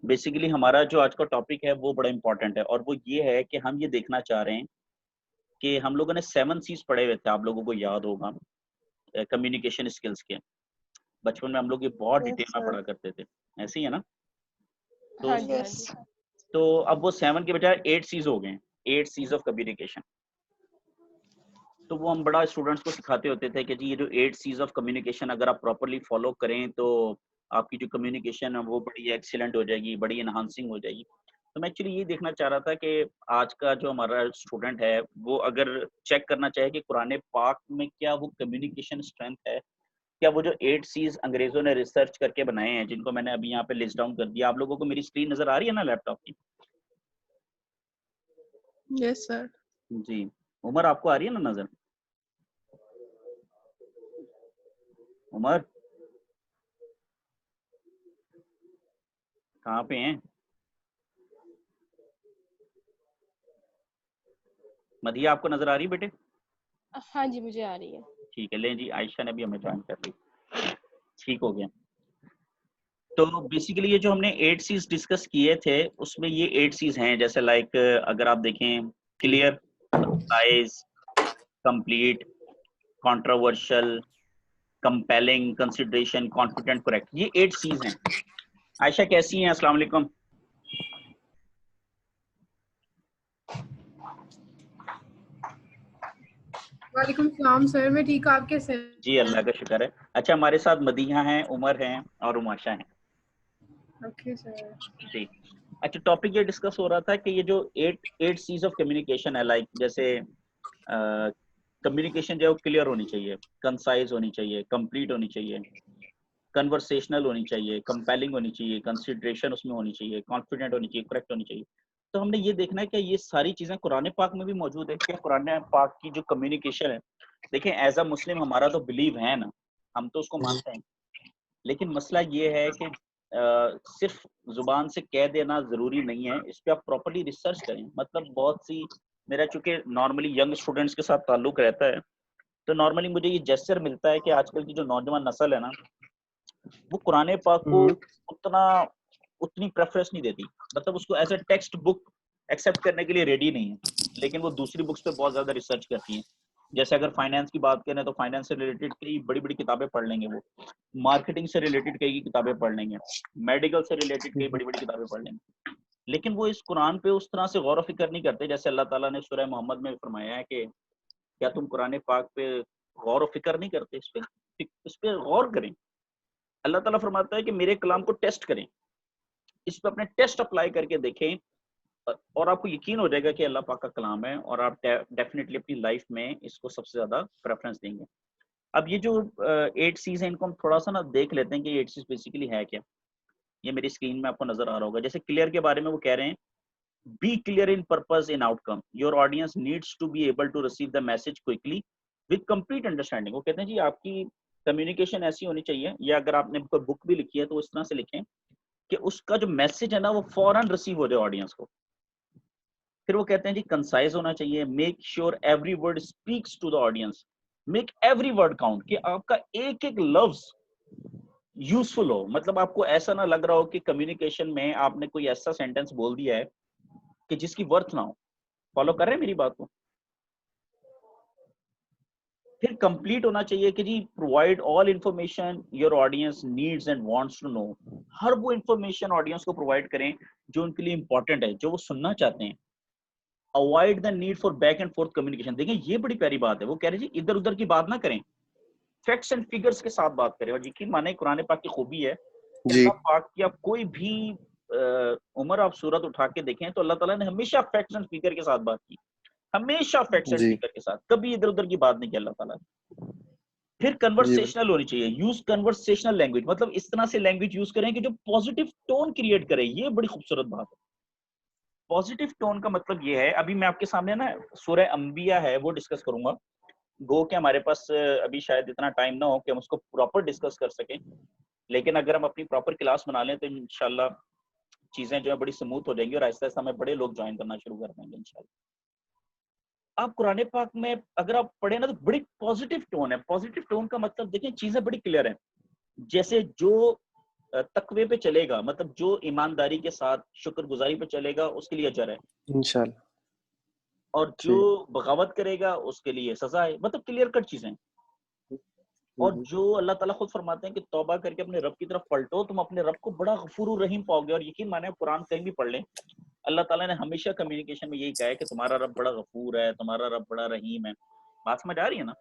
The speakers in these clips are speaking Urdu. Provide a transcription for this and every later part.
بیسیکلی ہمارا جو آج کا ٹاپک ہے وہ بڑا امپورٹنٹ ہے، اور وہ یہ ہے کہ ہم یہ دیکھنا چاہ رہے ہیں کہ ہم لوگوں نے 7 سیز پڑھے ہوئے تھے، آپ لوگوں کو یاد ہوگا کمیونیکیشن اسکلس کے. بچپن میں ہم لوگ یہ بہت ڈیٹیل میں پڑھا کرتے تھے، ایسے ہی ہے نا؟ تو ہاں جی ہاں جی. تو اب وہ 7 کے بجائے 8 سیز ہو گئے ہیں، 8 سیز آف کمیونیکیشن. تو وہ ہم بڑا اسٹوڈنٹس کو سکھاتے ہوتے تھے کہ جی یہ جو 8 سیز آف کمیونیکیشن اگر آپ پراپرلی فالو کریں تو آپ کی جو کمیونیکیشن ہے وہ بڑی ایکسیلنٹ ہو جائے گی، بڑی انہانسنگ ہو جائے گی. تو میں ایکچولی یہ دیکھنا چاہ رہا تھا کہ آج کا جو ہمارا اسٹوڈنٹ ہے وہ اگر چیک کرنا چاہے کہ قرآن پاک میں کیا وہ کمیونیکیشن اسٹرینتھ ہے، کیا وہ جو 8 سیز انگریزوں نے ریسرچ کر کے بنائے ہیں، جن کو میں نے ابھی یہاں پہ لسٹ ڈاؤن کر دیا. آپ لوگوں کو میری اسکرین نظر آ رہی ہے نا لیپ ٹاپ کی؟ یس سر. جی عمر، آپ کو آ رہی ہے نا نظر؟ عمر کہاں پہ ہیں؟ مدیہ آپ کو نظر آ رہی ہے بیٹے؟ ہاں جی مجھے آ رہی ہے. ٹھیک ہے، لیں جی عائشہ نے بھی ہمیں جوائن کر لی، ٹھیک ہو گیا. تو بیسیکلی یہ جو ہم نے 8 سیز ڈسکس کیے تھے اس میں یہ 8 سیز ہیں، جیسے لائک اگر آپ دیکھیں clear, concise, complete, controversial, compelling, consideration, confident, correct. یہ 8 سیز ہیں. عائشہ کیسی ہیں؟ السلام علیکم. وعلیکم السلام سر، میں ٹھیک. آپ کیسے ہیں؟ جی اللہ کا شکر ہے. اچھا ہمارے ساتھ مدیحہ ہیں، عمر ہیں اور عماشہ ہیں. Okay sir. جی اچھا، ٹاپک یہ ڈسکس ہو رہا تھا کہ یہ جو 8 سیز آف کمیونیکیشن ہے، لائک جیسے کمیونیکیشن جو ہے وہ کلیئر ہونی چاہیے، کنسائز ہونی چاہیے، کمپلیٹ ہونی چاہیے، کنورسیشنل ہونی چاہیے، کمپیلنگ ہونی چاہیے، کنسیڈریشن اس میں ہونی چاہیے، کانفیڈنٹ ہونی چاہیے، کریکٹ ہونی چاہیے. تو ہم نے یہ دیکھنا ہے کہ یہ ساری چیزیں قرآن پاک میں بھی موجود ہے. کہ قرآن پاک کی جو کمیونیکیشن ہے، دیکھیں ایز اے مسلم ہمارا تو بلیو ہے نا، ہم تو اس کو مانتے ہیں، لیکن مسئلہ یہ ہے کہ صرف زبان سے کہہ دینا ضروری نہیں ہے، اس پہ آپ پراپرلی ریسرچ کریں. مطلب بہت سی، میرا چونکہ نارملی ینگ اسٹوڈنٹس کے ساتھ تعلق رہتا ہے، تو نارملی مجھے یہ جیسچر ملتا ہے کہ آج کل کی جو نوجوان نسل ہے نا، وہ قرآن پاک کو اتنی پریفرنس نہیں دیتی. مطلب اس کو as a text book accept کرنے کے لیے ریڈی نہیں ہے، لیکن وہ دوسری بکس پہ بہت زیادہ ریسرچ کرتی ہیں. جیسے اگر فائنینس کی بات کریں تو فائنینس سے ریلیٹڈ کئی بڑی بڑی کتابیں پڑھ لیں گے، وہ مارکیٹنگ سے ریلیٹڈ کئی کتابیں پڑھ لیں گے، میڈیکل سے ریلیٹڈ کئی بڑی بڑی کتابیں پڑھ لیں گے. لیکن وہ اس قرآن پہ اس طرح سے غور و فکر نہیں کرتے جیسے اللہ تعالیٰ نے سورہ محمد میں فرمایا ہے کہ کیا تم قرآن پاک پہ غور و فکر نہیں کرتے، اس پہ غور کریں. اللہ تعالیٰ فرماتا ہے کہ میرے کلام کو ٹیسٹ کریں، اس پہ اپنے ٹیسٹ اپلائی کر کے دیکھیں، اور آپ کو یقین ہو جائے گا کہ اللہ پاک کا کلام ہے، اور آپ ڈیفینیٹلی اپنی لائف میں اس کو سب سے زیادہ پریفرنس دیں گے. اب یہ جو 8 سیز ہیں ان کو ہم تھوڑا سا نا دیکھ لیتے ہیں کہ یہ 8 سیز بیسیکلی ہے کیا. یہ میری اسکرین میں آپ کو نظر آ رہا ہوگا. جیسے کلیئر کے بارے میں وہ کہہ رہے ہیں be clear in purpose and outcome, your audience needs to be able to receive the message quickly with complete understanding. وہ کہتے ہیں جی آپ کی کمیونیکیشن ایسی ہونی چاہیے، یا اگر آپ نے کوئی بک بھی لکھی ہے تو اس طرح سے لکھیں کہ اس کا جو میسج ہے نا وہ فوراً ریسیو ہو جائے آڈینس کو. پھر وہ کہتے ہیں جی کنسائز ہونا چاہیے، make sure every word speaks to the audience, make every word count, کہ آپ کا ایک ایک لفظ یوزفل ہو. مطلب آپ کو ایسا نہ لگ رہا ہو کہ کمیونیکیشن میں آپ نے کوئی ایسا سینٹینس بول دیا ہے کہ جس کی ورتھ نہ ہو. فالو کر رہے ہیں میری بات کو؟ پھر کمپلیٹ ہونا چاہیے کہ جی provide all information your audience needs and wants to know, ہر وہ انفارمیشن آڈینس کو پرووائڈ کریں جو ان کے لیے امپورٹنٹ ہے، جو وہ سننا چاہتے ہیں. Avoid the need for back and forth communication. دیکھیں یہ بڑی پیاری بات ہے. وہ کہہ رہے جی ادھر ادھر کی بات نہ کریں، فیکٹس اینڈ فگرز کے ساتھ بات کریں. اور یقین مانیں قرآن پاک کی خوبی ہے کہ اللہ پاک کی آپ کوئی بھی عمر آپ سورت اٹھا کے دیکھیں تو اللہ تعالیٰ نے ہمیشہ فیکٹس اینڈ فگر کے ساتھ بات کی، ہمیشہ فیکٹس اینڈ فگر کے ساتھ، کبھی ادھر ادھر کی بات نہیں کی اللہ تعالیٰ نے. پھر کنورسیشنل ہونی چاہیے، یوز کنورسیشنل لینگویج. مطلب اس طرح سے لینگویج یوز کریں کہ جو پازیٹیو ٹون کریٹ کرے. یہ بڑی خوبصورت بات ہے. پازیٹیو ٹون کا مطلب یہ ہے، ابھی میں آپ کے سامنے نا سورہ انبیاء ہے وہ ڈسکس کروں گا. گو کہ ہمارے پاس ابھی شاید اتنا ٹائم نہ ہو کہ ہم اس کو پراپر ڈسکس کر سکیں، لیکن اگر ہم اپنی پراپر کلاس بنا لیں تو انشاءاللہ چیزیں جو ہے بڑی سموتھ ہو جائیں گی، اور آہستہ آہستہ ہمیں بڑے لوگ جوائن کرنا شروع کر دیں گے انشاءاللہ. آپ قرآن پاک میں اگر آپ پڑھیں نا تو بڑی پازیٹیو ٹون ہے. پازیٹیو ٹون کا مطلب دیکھیں چیزیں بڑی کلیئر ہیں. جیسے جو تقوی پہ چلے گا, مطلب جو ایمانداری کے ساتھ شکر گزاری پہ چلے گا اس کے لیے اجر ہے, انشاءاللہ. اور جو بغاوت کرے گا اس کے لیے سزا ہے. مطلب کلیئر کٹ چیزیں. اور جو اللہ تعالیٰ خود فرماتے ہیں کہ توبہ کر کے اپنے رب کی طرف پلٹو, تم اپنے رب کو بڑا غفور الرحیم پاؤ گے. اور یقین مانے قرآن کہیں بھی پڑھ لیں, اللہ تعالیٰ نے ہمیشہ کمیونیکیشن میں یہی کہا ہے کہ تمہارا رب بڑا غفور ہے, تمہارا رب بڑا رحیم ہے. بات سمجھ آ رہی ہے نا؟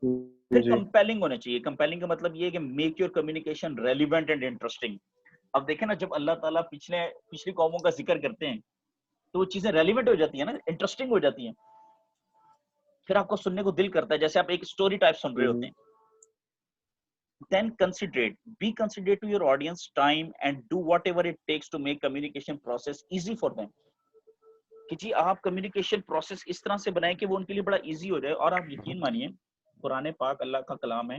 پھر کمپیلنگ ہونے چاہیے. کمپیلنگ کا مطلب یہ ہے کہ make your communication relevant and interesting. اب دیکھیں نا, جب اللہ تعالیٰ پچھلی قوموں کا ذکر کرتے ہیں تو وہ چیزیں ریلیونٹ ہو جاتی ہیں نا, انٹرسٹنگ ہو جاتی ہیں, پھر آپ کو سننے کو دل کرتا ہے, جیسے آپ ایک اسٹوری ٹائپ سن رہے ہوتے ہیں. Then be considerate to your audience time and do whatever it takes to make communication process easy for them. کہ جی آپ کمیونیکیشن پروسیس اس طرح سے بنائیں کہ وہ ان کے لیے بڑا ایزی ہو جائے. اور آپ یقین مانیے قرآن پاک اللہ کا کلام ہے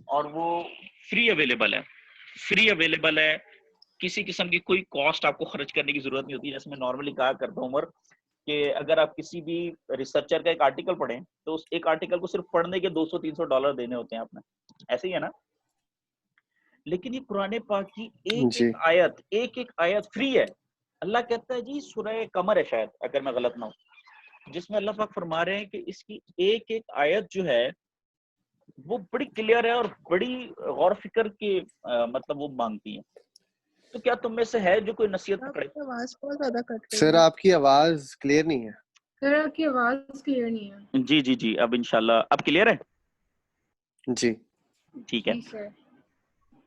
اور وہ فری اویلیبل ہے. کسی قسم کی کوئی کاسٹ آپ کو خرچ کرنے کی ضرورت نہیں ہوتی. جیسے میں نارملی کہا کرتا ہوں عمر, کہ اگر آپ کسی بھی ریسرچر کا ایک آرٹیکل پڑھیں تو اس ایک آرٹیکل کو صرف پڑھنے کے $200-300 دینے ہوتے ہیں آپ نے, ایسے ہی ہے نا. لیکن یہ قرآن پاک کی ایک آیت فری ہے. اللہ کہتا ہے جی, سورہ قمر ہے شاید اگر میں غلط نہ ہوں, جس میں اللہ پاک فرما رہے ہیں کہ اس کی ایک آیت جو ہے وہ بڑی کلیئر ہے اور بڑی غور فکر کے مطلب وہ مانگتی ہے. تو کیا تم میں سے ہے جو کوئی نصیحت پکڑے؟ آواز بہت زیادہ کٹ رہی ہے سر آپ کی آواز کلیئر نہیں ہے. سر آپ کی آواز کلیئر نہیں ہے. جی اب انشاءاللہ اب کلیئر ہے. جی ٹھیک ہے. جی سر.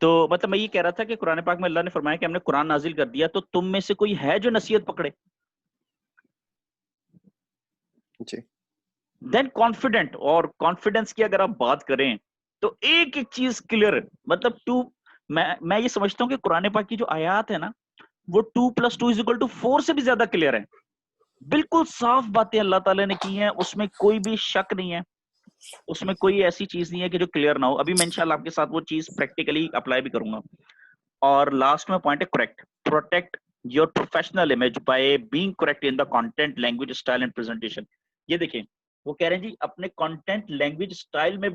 تو مطلب میں یہ کہہ رہا تھا کہ قرآن پاک میں اللہ نے فرمایا کہ ہم نے قرآن نازل کر دیا, تو تم میں سے کوئی ہے جو نصیحت پکڑے. جی دین کانفیڈنٹ, اور کانفیڈنس کی اگر آپ بات کریں تو ایک چیز کلیئر, مطلب میں یہ سمجھتا ہوں کہ قرآن پاک کی جو آیات ہے نا وہ 2+2=4 سے بھی زیادہ کلیئر ہے. بالکل صاف باتیں اللہ تعالیٰ نے کی ہیں, اس میں کوئی بھی شک نہیں ہے, اس میں کوئی ایسی چیز نہیں ہے کہ جو کلیئر نہ ہو. ابھی میں انشاءاللہ آپ کے ساتھ وہ چیز پریکٹیکلی اپلائی بھی کروں گا. اور لاسٹ میں پوائنٹ ہے correct. Protect your professional image by being correct in the content, language, style and presentation. یہ دیکھیں وہ کہہ رہے ہیں جی اپنے کانٹینٹ, لینگویج, اسٹائل میں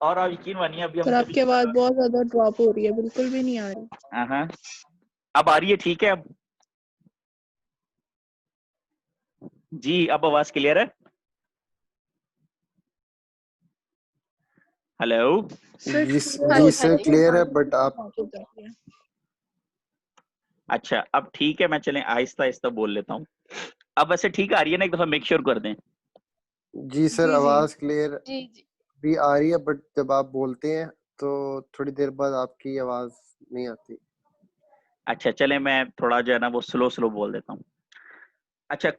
اور آپ یقین مانیے ابھی ہم آپ کی آواز بہت زیادہ ڈراپ ہو رہی ہے, بالکل بھی نہیں آ رہی. ہاں اب آ رہی ہے, ٹھیک ہے. اب جی اب آواز کلیئر ہے. ہیلو جی سر کلیئر ہے, بٹ آپ اچھا اب ٹھیک ہے, میں چلیں آہستہ آہستہ بول لیتا ہوں. اب ویسے ٹھیک آ رہی ہے نا, ایک دفعہ میک شیور کر دیں. جی سر آواز کلیئر جی بھی آ رہی ہے, بٹ جب آپ بولتے ہیں تو تھوڑی دیر بعد آپ کی آواز نہیں آتی. اچھا چلیں میں تھوڑا جو ہے نا وہ سلو بول دیتا ہوں. اچھا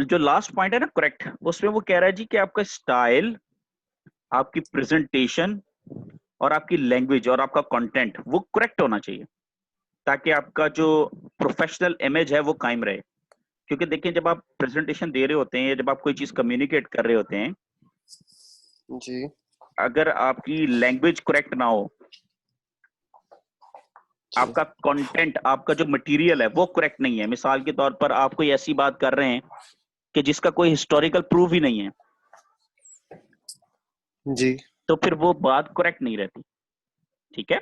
جو لاسٹ پوائنٹ ہے نا کریکٹ, اس میں وہ کہہ رہا ہے جی کہ آپ کا اسٹائل, آپ کی پریزنٹیشن اور آپ کی لینگویج اور آپ کا کنٹینٹ وہ کریکٹ ہونا چاہیے, تاکہ آپ کا جو پروفیشنل امیج ہے وہ قائم رہے. کیونکہ دیکھیں جب آپ پریزنٹیشن دے رہے ہوتے ہیں یا جب آپ کوئی چیز کمیونیکیٹ کر رہے ہوتے ہیں, جی اگر آپ کی لینگویج کریکٹ نہ ہو, آپ کا کنٹینٹ, آپ کا جو مٹیریل ہے وہ کریکٹ نہیں ہے. مثال کے طور پر آپ کوئی ایسی بات کر رہے ہیں کہ جس کا کوئی ہسٹوریکل پروف ہی نہیں ہے, جی تو پھر وہ بات کریکٹ نہیں رہتی. ٹھیک ہے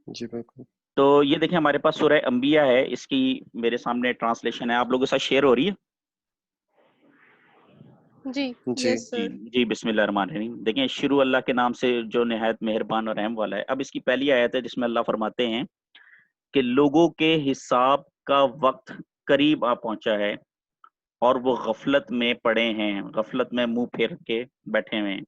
جی بالکل. تو یہ دیکھیں ہمارے پاس سورہ انبیاء ہے, اس کی میرے سامنے ٹرانسلیشن ہے, آپ لوگوں کے ساتھ شیئر ہو رہی ہے. جی یس سر. جی بسم اللہ الرحمن الرحیم. دیکھیں شروع اللہ کے نام سے جو نہایت مہربان اور رحم والا ہے. اب اس کی پہلی آیت ہے جس میں اللہ فرماتے ہیں کہ لوگوں کے حساب کا وقت قریب آ پہنچا ہے اور وہ غفلت میں پڑے ہیں, غفلت میں منہ پھیر کے بیٹھے ہوئے ہیں.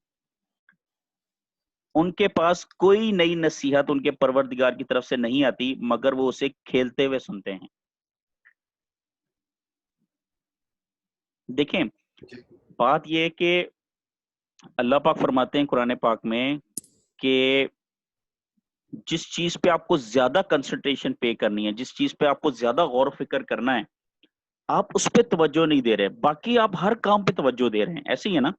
ان کے پاس کوئی نئی نصیحت ان کے پروردگار کی طرف سے نہیں آتی مگر وہ اسے کھیلتے ہوئے سنتے ہیں. دیکھیں بات یہ ہے کہ اللہ پاک فرماتے ہیں قرآن پاک میں کہ جس چیز پہ آپ کو زیادہ کنسنٹریشن پے کرنی ہے, جس چیز پہ آپ کو زیادہ غور و فکر کرنا ہے, آپ اس پہ توجہ نہیں دے رہے, باقی آپ ہر کام پہ توجہ دے رہے ہیں. ایسے ہی ہے نا؟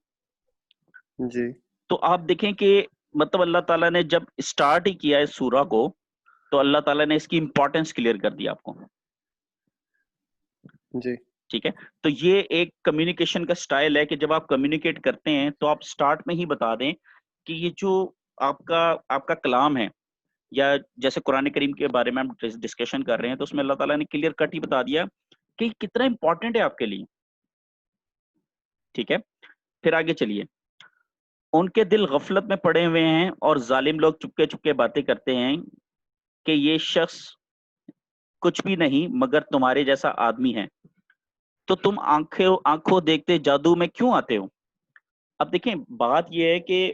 جی تو آپ دیکھیں کہ مطلب اللہ تعالیٰ نے جب اسٹارٹ ہی کیا ہے سورہ کو, تو اللہ تعالیٰ نے اس کی امپورٹنس کلیئر کر دی آپ کو. جی ٹھیک ہے, تو یہ ایک کمیونیکیشن کا سٹائل ہے کہ جب آپ کمیونیکیٹ کرتے ہیں تو آپ سٹارٹ میں ہی بتا دیں کہ یہ جو آپ کا کلام ہے یا جیسے قرآن کریم کے بارے میں ہم ڈسکشن کر رہے ہیں تو اس میں اللہ تعالیٰ نے کلیئر کٹ ہی بتا دیا کہ کتنا امپورٹنٹ ہے آپ کے لیے. ٹھیک ہے, پھر آگے چلیے. ان کے دل غفلت میں پڑے ہوئے ہیں اور ظالم لوگ چپکے چپکے باتیں کرتے ہیں کہ یہ شخص کچھ بھی نہیں مگر تمہارے جیسا آدمی ہے, تو تم آنکھوں دیکھتے جادو میں کیوں آتے ہو. اب دیکھیں بات یہ ہے کہ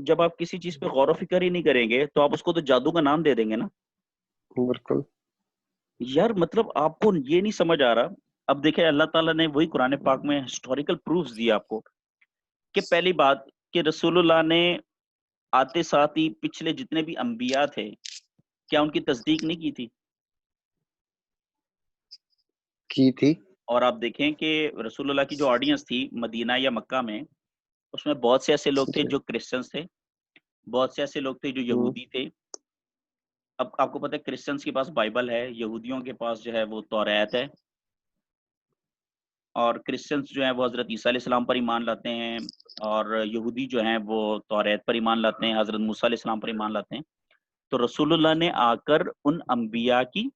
جب آپ کسی چیز پہ غور و فکر ہی نہیں کریں گے تو آپ اس کو تو جادو کا نام دے دیں گے نا. بالکل یار مطلب آپ کو یہ نہیں سمجھ آ رہا. اب دیکھیں اللہ تعالیٰ نے وہی قرآن پاک میں ہسٹوریکل پروفز دیے آپ کو کہ پہلی بات کہ رسول اللہ نے آتے ساتھ ہی پچھلے جتنے بھی انبیاء تھے کیا ان کی تصدیق نہیں کی تھی. اور آپ دیکھیں کہ رسول اللہ کی جو آڈینس تھی مدینہ یا مکہ میں, اس میں بہت سے ایسے لوگ تھے جو کرسچنس تھے, بہت سے ایسے لوگ تھے جو یہودی تھے. اب آپ کو پتہ ہے کرسچنس کے پاس بائبل ہے, یہودیوں کے پاس جو ہے وہ توریت ہے, اور کرسچنس جو ہیں وہ حضرت عیسیٰ علیہ السلام پر ایمان لاتے ہیں, اور یہودی جو ہیں وہ توریت پر ایمان لاتے ہیں, حضرت موسیٰ علیہ السلام پر ایمان لاتے ہیں. تو رسول اللہ نے آ کر ان انبیاء کی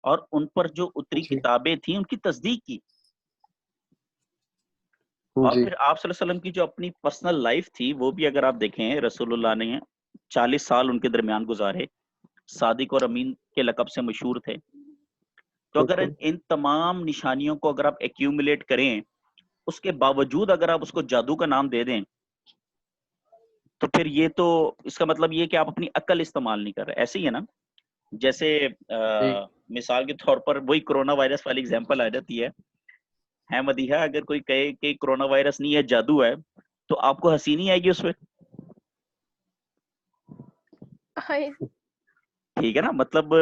اور ان پر جو اتری کتابیں تھیں ان کی تصدیق کی. اور پھر آپ صلی اللہ علیہ وسلم کی جو اپنی پرسنل لائف تھی وہ بھی اگر آپ دیکھیں, رسول اللہ نے 40 سال ان کے درمیان گزارے, صادق اور امین کے لقب سے مشہور تھے. تو اگر ان تمام نشانیوں کو اگر آپ ایکیومولیٹ کریں, اس کے باوجود اگر آپ اس کو جادو کا نام دے دیں تو پھر یہ تو اس کا مطلب یہ کہ آپ اپنی عقل استعمال نہیں کر رہے. ایسے ہی ہے نا, جیسے مثال کے طور پر وہی کرونا وائرس والی اگزامپل آ جاتی ہے مدیحہ, اگر کوئی کہے کہ کرونا وائرس نہیں ہے جادو ہے تو آپ کو ہنسی نہیں آئے گی اس پہ, ٹھیک ہے نا. مطلب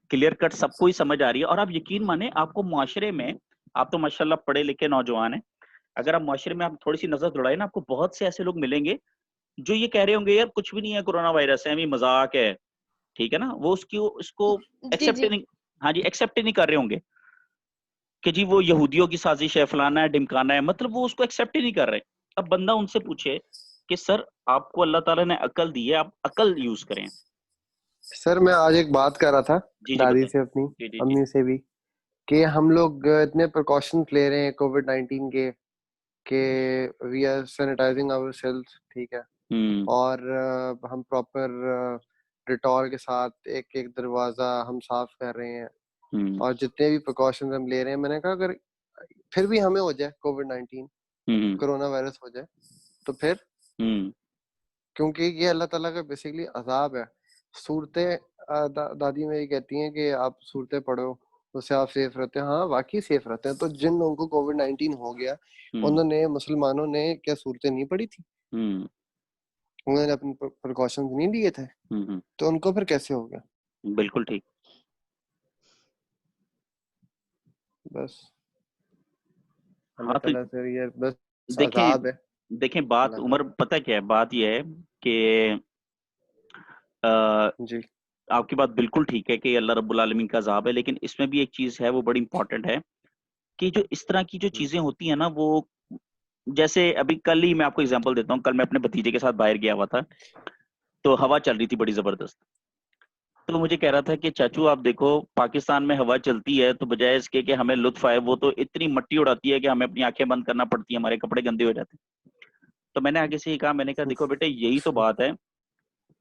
کلیئر کٹ سب کو ہی سمجھ آ رہی ہے. اور آپ یقین مانیں آپ کو معاشرے میں, آپ تو ماشاءاللہ پڑھے لکھے نوجوان ہیں, اگر آپ معاشرے میں آپ تھوڑی سی نظر دوڑائیں نا, آپ کو بہت سے ایسے لوگ ملیں گے جو یہ کہہ رہے ہوں گے یار کچھ بھی نہیں ہے, کرونا وائرس ہے, ابھی مذاق ہے, ٹھیک ہے نا. وہ اس کو ایکسیپٹ نہیں, ہاں جی ایکسیپٹ نہیں کر رہے ہوں گے کہ جی وہ یہودیوں کی سازش ہے, فلانا ہے, ڈمکانا ہے, مطلب وہ اس کو ایکسیپٹ ہی نہیں کر رہے. اب بندہ ان سے پوچھے کہ سر آپ کو اللہ تعالیٰ نے عقل دی ہے, آپ عقل یوز کریں. سر میں آج ایک بات کر رہا تھا دادی سے, اپنی امی سے بھی, کہ ہم لوگ اتنے پریکاشنز لے رہے ہیں کووڈ-19 کے کہ we are sanitising our self, ٹھیک ہے, اور ہم پراپر ڈیٹول کے ساتھ ایک ایک دروازہ ہم صاف کر رہے ہیں, اور جتنے بھی پریکاشنز ہم لے رہے ہیں, میں نے کہا اگر پھر بھی ہمیں ہو جائے کووڈ-19 کرونا وائرس ہو جائے تو پھر, کیونکہ یہ اللہ تعالیٰ کا بیسیکلی عذاب ہے. صورتیں دادی میری کہتی ہیں کہ آپ صورتیں پڑھو اس سے آپ سیف رہتے ہیں. ہاں واقعی سیف رہتے ہیں. تو جن لوگوں کو کووڈ-19 ہو گیا انہوں نے, مسلمانوں نے کیا صورتیں نہیں پڑھی تھی, انہوں نے اپنے پریکاشنز نہیں لیے تھے, تو ان کو پھر کیسے ہو گیا. بالکل ٹھیک. بس اللہ تعالیٰ سے یہ بس دیکھیں عذاب ہے. دیکھیں بات عمر پتہ کیا ہے, بات یہ ہے کہ جی آپ کی بات بالکل ٹھیک ہے کہ اللہ رب العالمین کا عذاب ہے, لیکن اس میں بھی ایک چیز ہے وہ بڑی امپورٹنٹ ہے کہ جو اس طرح کی جو چیزیں ہوتی ہیں نا, وہ جیسے ابھی کل ہی میں آپ کو اگزامپل دیتا ہوں. کل میں اپنے بھتیجے کے ساتھ باہر گیا ہوا تھا, تو ہوا چل رہی تھی بڑی زبردست. تو مجھے کہہ رہا تھا کہ چاچو آپ دیکھو پاکستان میں ہوا چلتی ہے تو بجائے اس کے کہ ہمیں لطف آئے, وہ تو اتنی مٹی اڑاتی ہے کہ ہمیں اپنی آنکھیں بند کرنا پڑتی ہیں, ہمارے کپڑے گندے ہو جاتے ہیں. تو میں نے آگے سے یہ کہا, میں نے کہا دیکھو بیٹے یہی تو بات ہے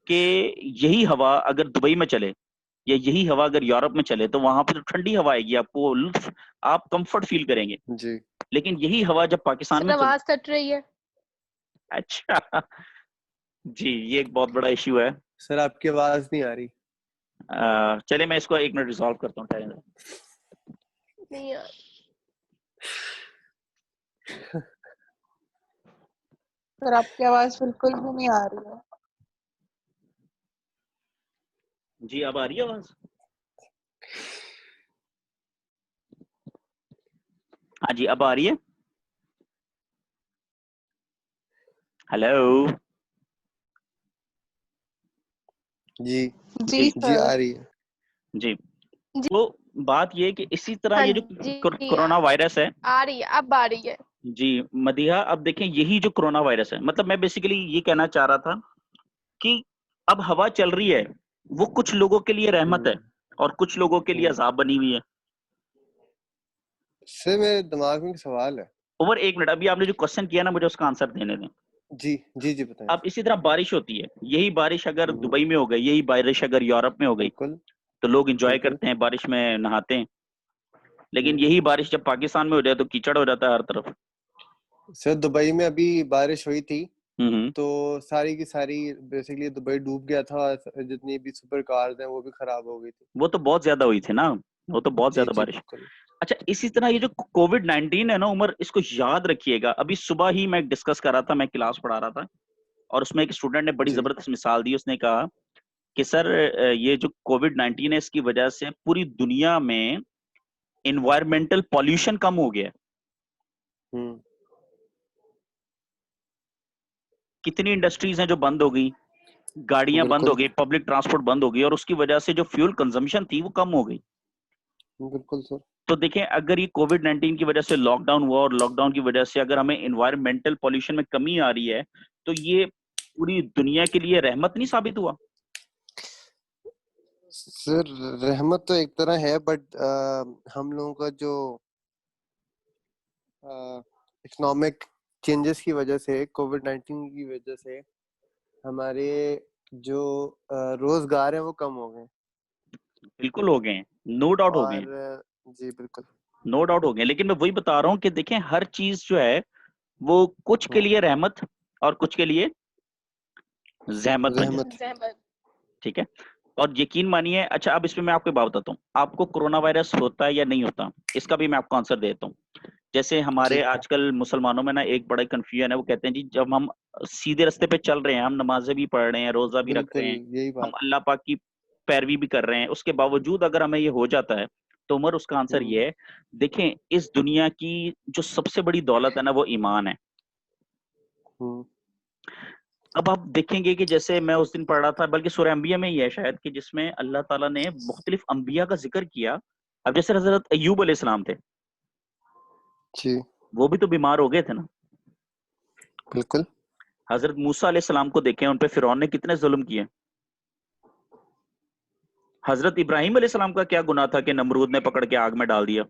کہ یہی ہوا اگر دبئی میں چلے یا یہی ہوا اگر یورپ میں چلے تو وہاں پہ تو ٹھنڈی ہوا آئے گی, آپ کو لطف, آپ کمفرٹ فیل کریں گے. جی لیکن یہی ہوا جب پاکستان میں آواز کٹ رہی ہے. اچھا جی, یہ ایک بہت بڑا ایشو ہے سر, آپ کی آواز نہیں آ رہی. چلے میں اس کو 1 منٹ ریزالو کرتا ہوں. نہیں یار سر آپ کی آواز بالکل بھی نہیں آ رہی ہے. جی اب آ رہی ہے آواز؟ ہاں جی اب آ رہی ہے. ہیلو جی جی جی آ رہی ہے. جی وہ بات یہ کہ اسی طرح یہ جو کرونا وائرس ہے, آ رہی ہے, اب آ رہی ہے. جی مدیحہ, اب دیکھیں یہی جو کرونا وائرس ہے, مطلب میں بیسیکلی یہ کہنا چاہ رہا تھا کہ اب ہوا چل رہی ہے, وہ کچھ لوگوں کے لیے رحمت ہے اور کچھ لوگوں کے لیے عذاب بنی ہوئی ہے. سر میرے دماغ میں ایک سوال ہے. اوور ایک منٹ, ابھی آپ نے جو کوشچن کیا نا مجھے اس کا آنسر دینے دیں. جی بتائیں. اب اسی طرح بارش ہوتی ہے, یہی بارش اگر دبئی میں ہو گئی, یہی بارش اگر یورپ میں ہو گئی, تو لوگ انجوائے کرتے ہیں, بارش میں نہاتے ہیں. لیکن یہی بارش جب پاکستان میں ہو جائے تو کیچڑ ہو جاتا ہے ہر طرف. سر دبئی میں ابھی بارش ہوئی تھی تو ساری کی ساری بیسیکلی دبئی ڈوب گیا تھا, جتنی بھی سپر کارز ہیں وہ بھی خراب ہو گئی تھی. وہ تو بہت زیادہ ہوئی تھی نا, وہ تو بہت زیادہ بارش. اچھا اسی طرح یہ جو کووڈ-19 ہے نا عمر, اس کو یاد رکھیے گا. ابھی صبح ہی میں ڈسکس کر رہا تھا, میں کلاس پڑھا رہا تھا, اور اس میں ایک اسٹوڈنٹ نے بڑی زبردست مثال دی. اس نے کہا کہ سر یہ جو کووڈ-19 ہے اس کی وجہ سے پوری دنیا میں انوائرمنٹل پالیوشن کم ہو گیا. کتنی انڈسٹریز ہیں جو بند ہو گئی, گاڑیاں بند ہو گئی, پبلک ٹرانسپورٹ بند ہو گئی, اور اس کی وجہ سے جو فیول کنزمپشن تھی وہ کم ہو گئی. بالکل سر. تو دیکھیں اگر یہ کووڈ-19 کی وجہ سے لاک ڈاؤن ہوا, اور لاک ڈاؤن کی وجہ سے اگر ہمیں انوائرمنٹل پالیوشن میں کمی آ رہی ہے, تو یہ پوری دنیا کے لیے رحمت نہیں ثابت ہوا؟ سر رحمت تو ایک طرح ہے, بٹ ہم لوگوں کا جو اکنامک چینجز کی وجہ سے, کووڈ-19 کی وجہ سے ہمارے جو روزگار ہیں وہ کم ہو گئے. بالکل ہو گئے ہیں, نو ڈاؤٹ ہو گئے ہیں. جی بالکل نو ڈاؤٹ ہو گئے, لیکن میں وہی بتا رہا ہوں کہ دیکھیں ہر چیز جو ہے وہ کچھ کے لیے رحمت اور کچھ کے لیے زحمت بن جاتی ہے. ٹھیک ہے, اور یقین مانیے. اچھا اب اس پہ میں آپ کو بات بتاتا ہوں, آپ کو کرونا وائرس ہوتا ہے یا نہیں ہوتا, اس کا بھی میں آپ کو آنسر دیتا ہوں. جیسے ہمارے آج کل مسلمانوں میں نا ایک بڑا کنفیوژن ہے, وہ کہتے ہیں جی جب ہم سیدھے رستے پہ چل رہے ہیں, ہم نمازیں بھی پڑھ رہے ہیں, روزہ بھی رکھ رہے ہیں, ہم اللہ پاک کی پیروی بھی کر رہے ہیں, اس کے باوجود اگر ہمیں یہ ہو جاتا ہے, تو عمر اس کا آنسر یہ ہے, دیکھیں اس دنیا کی جو سب سے بڑی دولت ہے نا وہ ایمان ہے. اب آپ دیکھیں گے کہ جیسے میں اس دن پڑھ رہا تھا, بلکہ سورہ انبیاء میں ہی ہے شاید, کہ جس میں اللہ تعالیٰ نے مختلف انبیاء کا ذکر کیا. اب جیسے حضرت ایوب علیہ السلام تھے, وہ بھی تو بیمار ہو گئے تھے نا. بالکل. حضرت موسیٰ علیہ السلام کو دیکھیں, ان پہ فرعون نے کتنے ظلم کیے. حضرت ابراہیم علیہ السلام کا کیا گناہ تھا کہ نمرود نے پکڑ کے آگ میں ڈال دیا.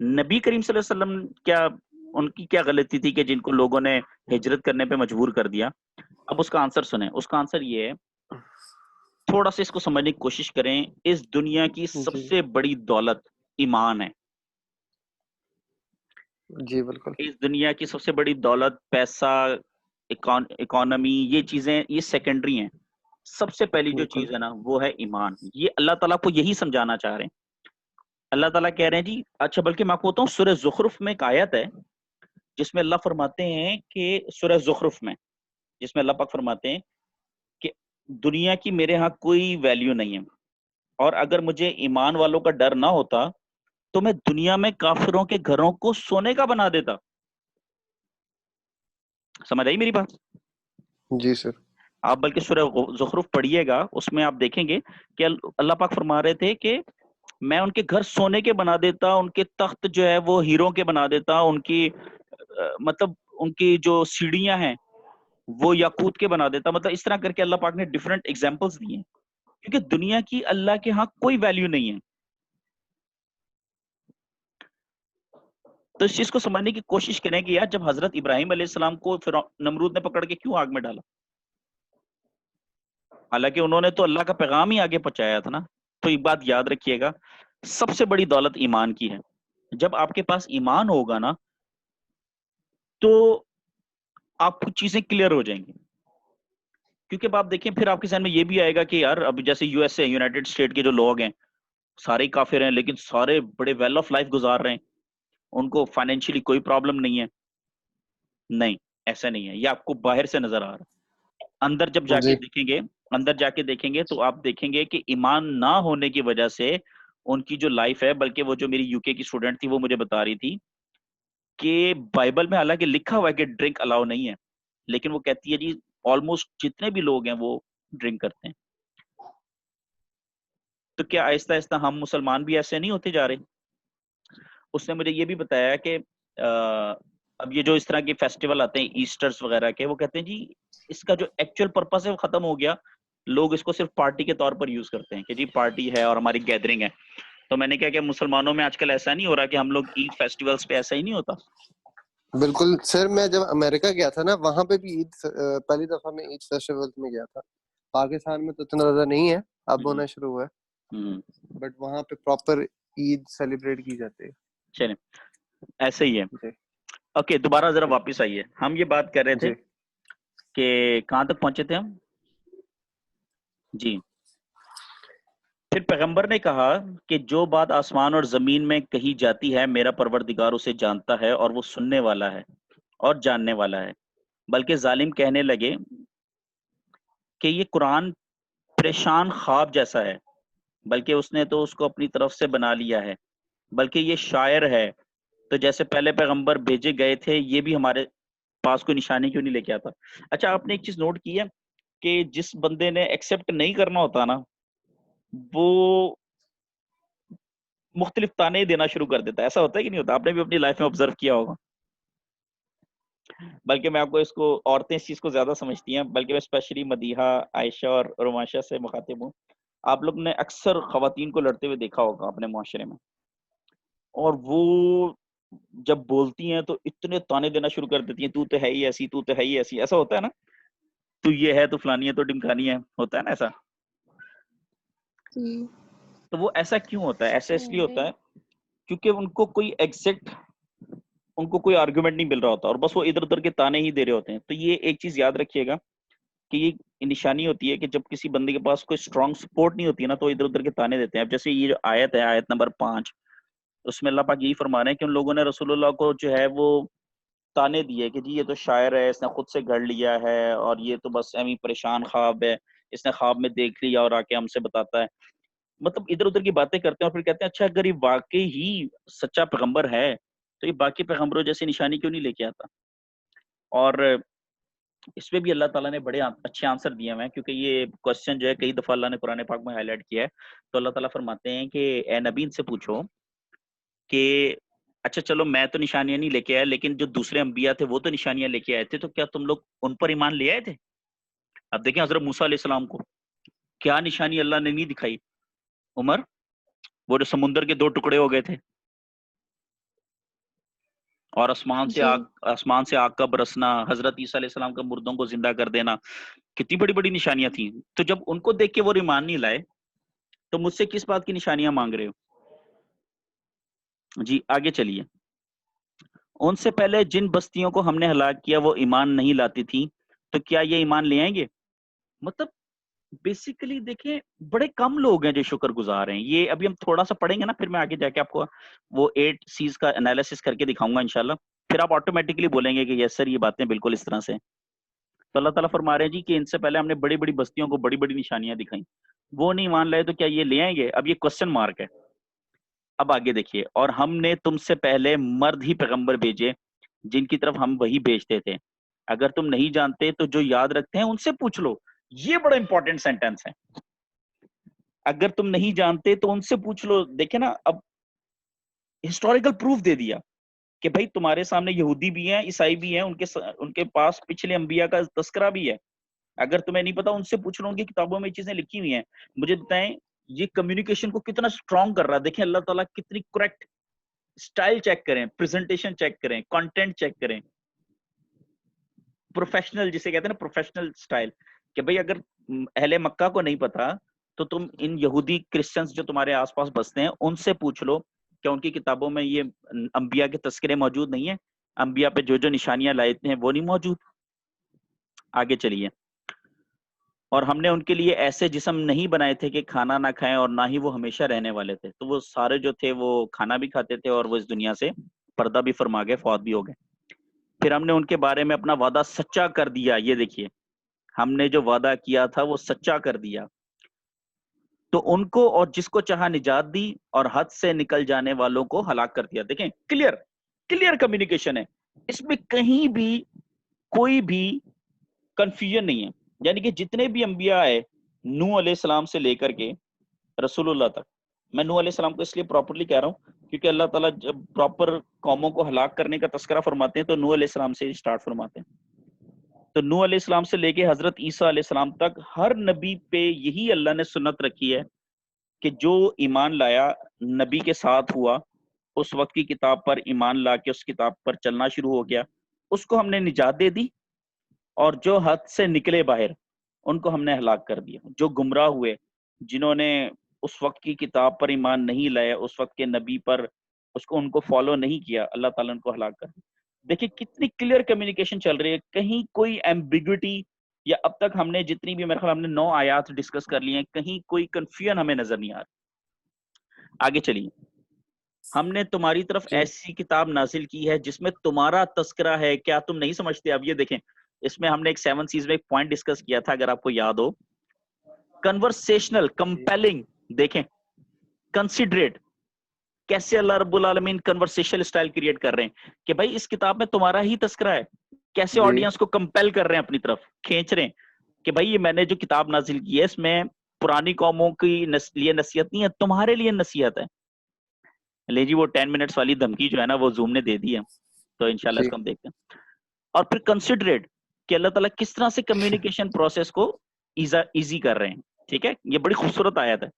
نبی کریم صلی اللہ علیہ وسلم کیا, ان کی کیا غلطی تھی کہ جن کو لوگوں نے ہجرت کرنے پہ مجبور کر دیا. اب اس کا آنسر سنیں, اس کا آنسر یہ ہے, تھوڑا سا اس کو سمجھنے کی کوشش کریں. اس دنیا کی سب سے بڑی دولت ایمان ہے. جی بالکل. اس دنیا کی سب سے بڑی دولت پیسہ, اکانومی, یہ چیزیں یہ سیکنڈری ہیں. سب سے پہلی جو چیز ہے نا وہ ہے ایمان. یہ اللہ تعالیٰ کو یہی سمجھانا چاہ رہے ہیں. اللہ تعالیٰ کہہ رہے ہیں جی, اچھا بلکہ میں آپ کو بتاؤں, سورہ زخرف میں ایک آیت ہے جس میں اللہ فرماتے ہیں کہ سورہ زخرف میں, جس میں اللہ پاک فرماتے ہیں کہ دنیا کی میرے ہاں کوئی ویلیو نہیں ہے, اور اگر مجھے ایمان والوں کا ڈر نہ ہوتا تو میں دنیا میں کافروں کے گھروں کو سونے کا بنا دیتا. سمجھ آئی میری بات؟ جی سر. آپ بلکہ سورہ زخرف پڑھیے گا, اس میں آپ دیکھیں گے کہ اللہ پاک فرما رہے تھے کہ میں ان کے گھر سونے کے بنا دیتا, ان کے تخت جو ہے وہ ہیروں کے بنا دیتا, ان کی مطلب ان کی جو سیڑھیاں ہیں وہ یاقوت کے بنا دیتا. مطلب اس طرح کر کے اللہ پاک نے ڈیفرنٹ ایگزامپلس دیے ہیں, کیونکہ دنیا کی اللہ کے ہاں کوئی ویلیو نہیں ہے. تو اس چیز کو سمجھنے کی کوشش کریں کہ یار جب حضرت ابراہیم علیہ السلام کو نمرود نے پکڑ کے کیوں آگ میں ڈالا, حالانکہ انہوں نے تو اللہ کا پیغام ہی آگے پہنچایا تھا نا. تو ایک بات یاد رکھیے گا, سب سے بڑی دولت ایمان کی ہے. جب آپ کے پاس ایمان ہوگا نا تو آپ کو چیزیں کلیئر ہو جائیں گی. کیونکہ آپ دیکھیں پھر آپ کے ذہن میں یہ بھی آئے گا کہ یار اب جیسے U S A, United state کے جو لوگ ہیں سارے کافر ہیں, لیکن سارے بڑے ویل آف لائف گزار رہے ہیں, ان کو فائنینشلی کوئی پرابلم نہیں ہے. نہیں, ایسا نہیں ہے, یہ آپ کو باہر سے نظر آ رہا ہے. اندر جب جا کے دیکھیں گے, اندر جا کے دیکھیں گے تو آپ دیکھیں گے کہ ایمان نہ ہونے کی وجہ سے ان کی جو لائف ہے, بلکہ وہ جو میری یو کے کی اسٹوڈنٹ تھی وہ مجھے بتا رہی تھی کہ بائبل میں حالانکہ لکھا ہوا ہے کہ ڈرنک الاؤ نہیں ہے, لیکن وہ کہتی ہے جی آلموسٹ جتنے بھی لوگ ہیں وہ ڈرنک کرتے ہیں. تو کیا آہستہ آہستہ ہم مسلمان بھی ایسے نہیں ہوتے جا رہے؟ اس نے مجھے یہ بھی بتایا کہ اب یہ جو اس طرح کے فیسٹیول آتے ہیں ایسٹرز وغیرہ کے, وہ کہتے ہیں جی اس کا جو ایکچوئل پرپس ہے وہ ختم ہو گیا, لوگ اس کو صرف پارٹی کے طور پر یوز کرتے ہیں کہ جی پارٹی ہے اور ہماری گیدرنگ ہے. تو میں نے کہا کہ مسلمانوں میں آج کل ایسا نہیں ہو رہا کہ ہم لوگ عید فیسٹیولز پہ ایسا ہی نہیں ہوتا؟ بالکل سر, میں جب امریکہ گیا تھا نا وہاں پہ بھی عید پہلی دفعہ میں عید فیسٹیول میں گیا تھا. پاکستان میں تو اتنا زیادہ نہیں ہے, اب ہونا شروع ہوا ہے, بٹ وہاں پہ پراپر عید سیلیبریٹ کی جاتی ہے. چلیں ایسے ہی ہے. اوکے دوبارہ ذرا واپس آئیے. ہم یہ بات کر رہے تھے کہ کہاں تک پہنچے تھے ہم؟ جی پھر پیغمبر نے کہا کہ جو بات آسمان اور زمین میں کہی جاتی ہے میرا پروردگار اسے جانتا ہے اور وہ سننے والا ہے اور جاننے والا ہے. بلکہ ظالم کہنے لگے کہ یہ قرآن پریشان خواب جیسا ہے, بلکہ اس نے تو اس کو اپنی طرف سے بنا لیا ہے, بلکہ یہ شاعر ہے. تو جیسے پہلے پیغمبر بھیجے گئے تھے یہ بھی ہمارے پاس کوئی نشانی کیوں نہیں لے کے آتا؟ اچھا آپ نے ایک چیز نوٹ کی ہے کہ جس بندے نے ایکسیپٹ نہیں کرنا ہوتا نا وہ مختلف تانے دینا شروع کر دیتا ہے. ایسا ہوتا ہے کہ نہیں ہوتا؟ آپ نے بھی اپنی لائف میں آبزرو کیا ہوگا. بلکہ میں آپ کو اس کو عورتیں اس چیز کو زیادہ سمجھتی ہیں, بلکہ میں اسپیشلی مدیحہ, عائشہ اور روماشا سے مخاطب ہوں. آپ لوگ نے اکثر خواتین کو لڑتے ہوئے دیکھا ہوگا اپنے معاشرے میں, اور وہ جب بولتی ہیں تو اتنے تانے دینا شروع کر دیتی ہیں, تو ہے ہی ایسی, تو ہے ہی ایسی. ایسا ہوتا ہے نا, تو یہ ہے, تو فلانی ہے, تو ڈمکانی ہے, ہوتا ہے نا ایسا. تو وہ ایسا کیوں ہوتا ہے؟ ایسا اس لیے ہوتا ہے کیونکہ ان کو کوئی ایگزیکٹ ان کو کوئی آرگومنٹ نہیں مل رہا ہوتا, اور بس وہ ادھر ادھر کے تانے ہی دے رہے ہوتے ہیں. تو یہ ایک چیز یاد رکھیے گا کہ یہ نشانی ہوتی ہے کہ جب کسی بندے کے پاس کوئی اسٹرانگ سپورٹ نہیں ہوتی ہے نا تو ادھر ادھر کے تانے دیتے ہیں. اب جیسے یہ جو آیت ہے, آیت نمبر 5, اس میں اللہ پاک یہی فرما رہے ہیں کہ ان لوگوں نے رسول اللہ کو جو ہے وہ تانے دیے کہ جی یہ تو شاعر ہے, اس نے خود سے گھڑ لیا ہے, اور یہ تو بس ایویں پریشان خواب ہے, اس نے خواب میں دیکھ لیا اور آ کے ہم سے بتاتا ہے. مطلب ادھر ادھر کی باتیں کرتے ہیں, اور پھر کہتے ہیں اچھا اگر یہ واقعی ہی سچا پیغمبر ہے تو یہ باقی پیغمبروں جیسی نشانی کیوں نہیں لے کے آتا؟ اور اس پہ بھی اللہ تعالیٰ نے بڑے اچھے آنسر دیے ہوئے ہیں, کیونکہ یہ کوسچن جو ہے کئی دفعہ اللہ نے قرآن پاک میں ہائی لائٹ کیا ہے. تو اللہ تعالیٰ فرماتے ہیں کہ اے نبی ان سے پوچھو کہ اچھا چلو میں تو نشانیاں نہیں لے کے آیا, لیکن جو دوسرے انبیاء تھے وہ تو نشانیاں لے کے آئے تھے, تو کیا تم لوگ ان پر ایمان لے آئے تھے؟ اب دیکھیں حضرت موسیٰ علیہ السلام کو کیا نشانی اللہ نے نہیں دکھائی. عمر, وہ جو سمندر کے 2 ٹکڑے ہو گئے تھے, اور آسمان سے آگ کا برسنا, حضرت عیسیٰ علیہ السلام کا مردوں کو زندہ کر دینا, کتنی بڑی بڑی نشانیاں تھیں. تو جب ان کو دیکھ کے وہ ایمان نہیں لائے تو مجھ سے کس بات کی نشانیاں مانگ رہے ہو؟ جی آگے چلیے. ان سے پہلے جن بستیوں کو ہم نے ہلاک کیا وہ ایمان نہیں لاتی تھی, تو کیا یہ ایمان لے آئیں گے؟ مطلب بیسیکلی دیکھیں بڑے کم لوگ ہیں جو شکر گزار ہیں. یہ ابھی ہم تھوڑا سا پڑھیں گے نا, پھر میں آگے جا کے آپ کو وہ 8 C's کا انالیسس کر کے دکھاؤں گا انشاءاللہ, پھر آپ آٹومیٹکلی بولیں گے کہ یس سر یہ باتیں بالکل اس طرح سے. تو اللہ تعالیٰ فرما رہے ہیں جی کہ ان سے پہلے ہم نے بڑی بڑی بستیوں کو بڑی بڑی نشانیاں دکھائیں, وہ نہیں مان لائے, تو کیا یہ لے آئیں گے؟ اب یہ کوسچن مارک ہے. اب آگے دیکھیے, اور ہم نے تم سے پہلے مرد ہی پیغمبر بھیجے جن کی طرف ہم وہی بھیجتے تھے, اگر تم نہیں جانتے تو جو یاد رکھتے ہیں ان سے پوچھ لو. یہ بڑا امپورٹنٹ سینٹینس ہے, اگر تم نہیں جانتے تو ان سے پوچھ لو. دیکھیں نا, اب ہسٹوریکل پروف دے دیا کہ بھائی تمہارے سامنے یہودی بھی ہیں, عیسائی بھی ہیں, ان کے پاس پچھلے انبیاء کا تذکرہ بھی ہے. اگر تمہیں نہیں پتا ان سے پوچھ لو, ان کی کتابوں میں یہ چیزیں لکھی ہوئی ہیں. مجھے بتائیں یہ کمیونیکیشن کو کتنا اسٹرانگ کر رہا ہے. دیکھیں اللہ تعالیٰ کتنی کریکٹ اسٹائل چیک کریں, پریزنٹیشن چیک کریں, کنٹینٹ چیک کریں, پروفیشنل جسے کہتے ہیں نا پروفیشنل اسٹائل, کہ بھائی اگر اہل مکہ کو نہیں پتا تو تم ان یہودی کرسچنز جو تمہارے آس پاس بستے ہیں ان سے پوچھ لو کہ ان کی کتابوں میں یہ انبیاء کے تذکرے موجود نہیں ہیں, انبیاء پہ جو جو نشانیاں لائے ہیں وہ نہیں موجود. آگے چلیے. اور ہم نے ان کے لیے ایسے جسم نہیں بنائے تھے کہ کھانا نہ کھائیں, اور نہ ہی وہ ہمیشہ رہنے والے تھے. تو وہ سارے جو تھے وہ کھانا بھی کھاتے تھے اور وہ اس دنیا سے پردہ بھی فرما گئے, فوت بھی ہو گئے. پھر ہم نے ان کے بارے میں اپنا وعدہ سچا کر دیا. یہ دیکھیے ہم نے جو وعدہ کیا تھا وہ سچا کر دیا, تو ان کو اور جس کو چاہا نجات دی, اور حد سے نکل جانے والوں کو ہلاک کر دیا. دیکھیں کلیئر کمیونیکیشن ہے, اس میں کہیں بھی کوئی بھی کنفیوژن نہیں ہے. یعنی کہ جتنے بھی انبیاء آئے نوح علیہ السلام سے لے کر کے رسول اللہ تک, میں نوح علیہ السلام کو اس لیے پراپرلی کہہ رہا ہوں کیونکہ اللہ تعالیٰ جب پراپر قوموں کو ہلاک کرنے کا تذکرہ فرماتے ہیں تو نوح علیہ السلام سے اسٹارٹ فرماتے ہیں. تو نوح علیہ السلام سے لے کے حضرت عیسیٰ علیہ السلام تک ہر نبی پہ یہی اللہ نے سنت رکھی ہے کہ جو ایمان لایا نبی کے ساتھ ہوا، اس وقت کی کتاب پر ایمان لا کے اس کتاب پر چلنا شروع ہو گیا، اس کو ہم نے نجات دے دی، اور جو حد سے نکلے باہر ان کو ہم نے ہلاک کر دیا. جو گمراہ ہوئے، جنہوں نے اس وقت کی کتاب پر ایمان نہیں لایا، اس وقت کے نبی پر ان کو فالو نہیں کیا، اللہ تعالیٰ ان کو ہلاک کر دیا. دیکھیں کتنی کلیئر کمیونیکیشن چل رہی ہے، کہیں کوئی ایمبیگوٹی، یا اب تک ہم نے جتنی بھی میرے خیال ہم نے 9 آیات ڈسکس کر لی ہیں، کہیں کوئی کنفیوژن ہمیں نظر نہیں آ رہا. آگے چلیے. ہم نے تمہاری طرف ایسی کتاب نازل کی ہے جس میں تمہارا تذکرہ ہے، کیا تم نہیں سمجھتے؟ اب یہ دیکھیں، اس میں ہم نے ایک 7 سیز میں ایک پوائنٹ ڈسکس کیا تھا، اگر آپ کو یاد ہو، کنورسیشنل، کمپیلنگ. دیکھیں کنسیڈریٹ، کیسے اللہ رب العالمین کنورسیشنل اسٹائل کریٹ کر رہے ہیں کہ بھائی اس کتاب میں تمہارا ہی تذکرہ ہے. کیسے آڈینس کو کمپیل کر رہے ہیں، اپنی طرف کھینچ رہے ہیں کہ بھائی یہ میں نے جو کتاب نازل کی ہے اس میں پرانی قوموں کی لیے نصیحت نہیں ہے، تمہارے لیے نصیحت ہے. لے جی وہ 10 منٹس والی دھمکی جو ہے نا وہ زوم نے دے دی ہے، تو انشاءاللہ اس کو ہم دیکھتے ہیں. اور پھر کنسیڈریٹ کہ اللہ تعالیٰ کس طرح سے کمیونیکیشن پروسیس کو ایزی کر رہے ہیں. ٹھیک ہے، یہ بڑی خوبصورت آیت ہے.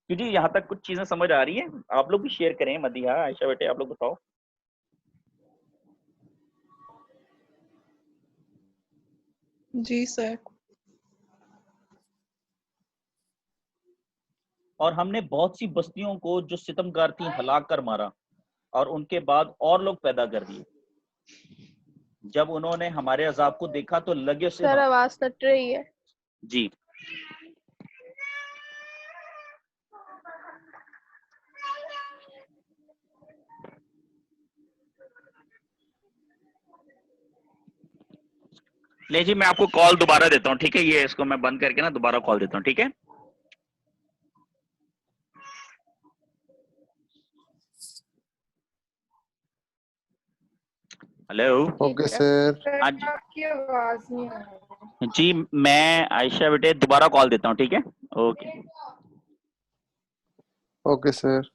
جی یہاں تک کچھ چیزیں سمجھ آ رہی ہیں؟ آپ لوگ بھی شیئر کریں. مدیحہ، عائشہ بیٹے، آپ لوگ بتاؤ. جی سر. اور ہم نے بہت سی بستیوں کو جو ستمگار تھیں ہلاک کر مارا، اور ان کے بعد اور لوگ پیدا کر دیے. جب انہوں نے ہمارے عذاب کو دیکھا تو لگے سے سر آواز کٹ رہی ہے. جی لے جی میں آپ کو کال دوبارہ دیتا ہوں. ٹھیک ہے، یہ اس کو میں بند کر کے نا دوبارہ کال دیتا ہوں. ٹھیک ہے. ہلو. Okay sir. کی آواز نہیں آ رہی. جی میں عائشہ بیٹے دوبارہ کال دیتا ہوں. ٹھیک ہے، اوکے. Okay sir.